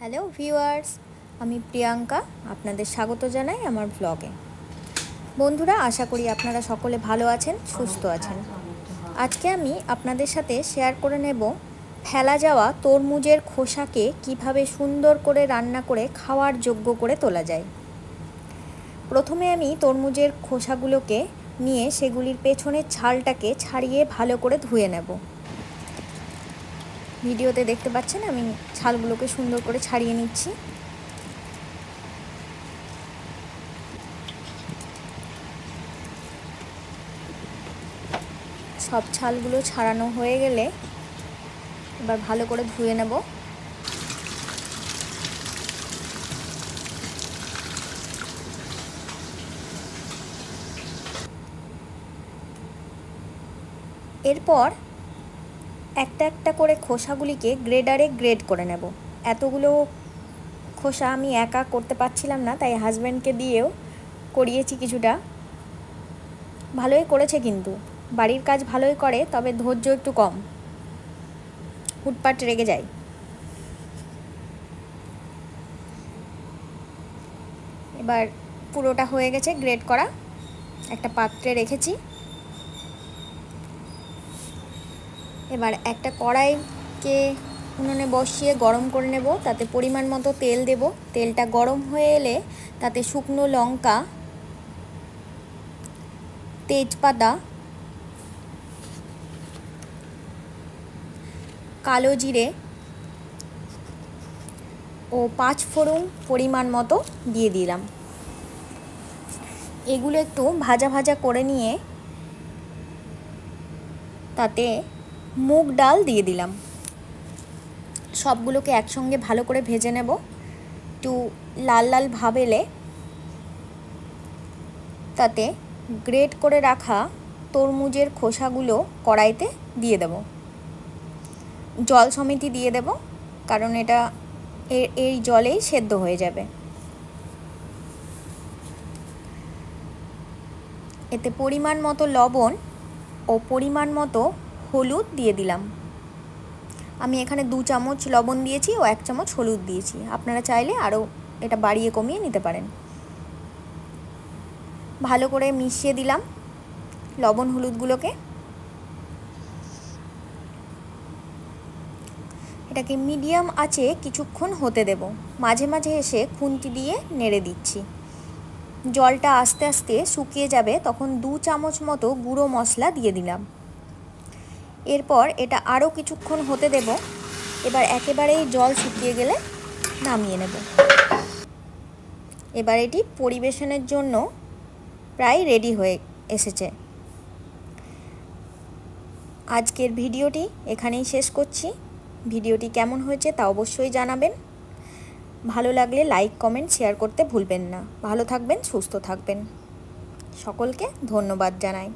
Hello viewers, আমি প্রিয়াঙ্কা আপনাদের স্বাগত জানাই আমার ব্লগে। বন্ধুরা, আশা করি আপনারা সকলে ভালো আছেন, সুস্থ আছেন। আজকে আমি আপনাদের সাথে শেয়ার করে নেব ফেলা যাওয়া তরমুজের খোসাকে কিভাবে সুন্দর করে রান্না করে খাওয়ার যোগ্য করে তোলা যায়। প্রথমে আমি তরমুজের খোসাগুলোকে নিয়ে সেগুলির পেছনের ছালটাকে ছাড়িয়ে ভালো করে ধুয়ে নেব। ভিডিওতে দেখতে পাচ্ছেন আমি ছালগুলোকে সুন্দর করে ছাড়িয়ে নিচ্ছি। সব ছালগুলো ছাড়ানো হয়ে গেলে এবার ভালো করে ধুয়ে নেব। এরপর একটা একটা করে খোসাগুলিকে গ্রেডারে গ্রেড করে নেব। এতগুলো খোসা আমি একা করতে পারছিলাম না, তাই হাজব্যান্ডকে দিয়েও করিয়েছি কিছুটা। ভালোই করেছে, কিন্তু বাড়ির কাজ ভালোই করে, তবে ধৈর্য একটু কম, হুটপাট রেগে যায়। এবার পুরোটা হয়ে গেছে গ্রেড করা, একটা পাত্রে রেখেছি। এবার একটা কড়াইকে উনুনে বসিয়ে গরম করে নেব, তাতে পরিমাণ মতো তেল দেব। তেলটা গরম হয়ে এলে তাতে শুকনো লঙ্কা, তেজপাতা, কালো জিরে ও 5 ফোড়ন পরিমাণ মতো দিয়ে দিলাম। এগুলো একটু ভাজা ভাজা করে নিয়ে তাতে মুগ ডাল দিয়ে দিলাম। সবগুলোকে একসঙ্গে ভালো করে ভেজে নেব। একটু লাল লাল ভাব এলে তাতে গ্রেট করে রাখা তরমুজের খোসাগুলো কড়াইতে দিয়ে দেব। জল সমেত দিয়ে দেব, কারণ এটা এই জলেই সেদ্ধ হয়ে যাবে। এতে পরিমাণ মতো লবণ ও পরিমাণ মতো হলুদ দিয়ে দিলাম। আমি এখানে 2 চামচ লবণ দিয়েছি ও 1 চামচ হলুদ দিয়েছি। আপনারা চাইলে আরও এটা বাড়িয়ে কমিয়ে নিতে পারেন। ভালো করে মিশিয়ে দিলাম লবণ হলুদগুলোকে। এটাকে মিডিয়াম আঁচে কিছুক্ষণ হতে দেব। মাঝে মাঝে এসে খুন্তি দিয়ে নেড়ে দিচ্ছি। জলটা আস্তে আস্তে শুকিয়ে যাবে, তখন 2 চামচ মতো গুঁড়ো মশলা দিয়ে দিলাম। এরপর এটা আরও কিছুক্ষণ হতে দেব। এবার একেবারেই জল শুকিয়ে গেলে নামিয়ে নেব। এবার এটি পরিবেশনের জন্য প্রায় রেডি হয়ে এসেছে। আজকের ভিডিওটি এখানেই শেষ করছি। ভিডিওটি কেমন হয়েছে তা অবশ্যই জানাবেন। ভালো লাগলে লাইক, কমেন্ট, শেয়ার করতে ভুলবেন না। ভালো থাকবেন, সুস্থ থাকবেন। সকলকে ধন্যবাদ জানাই।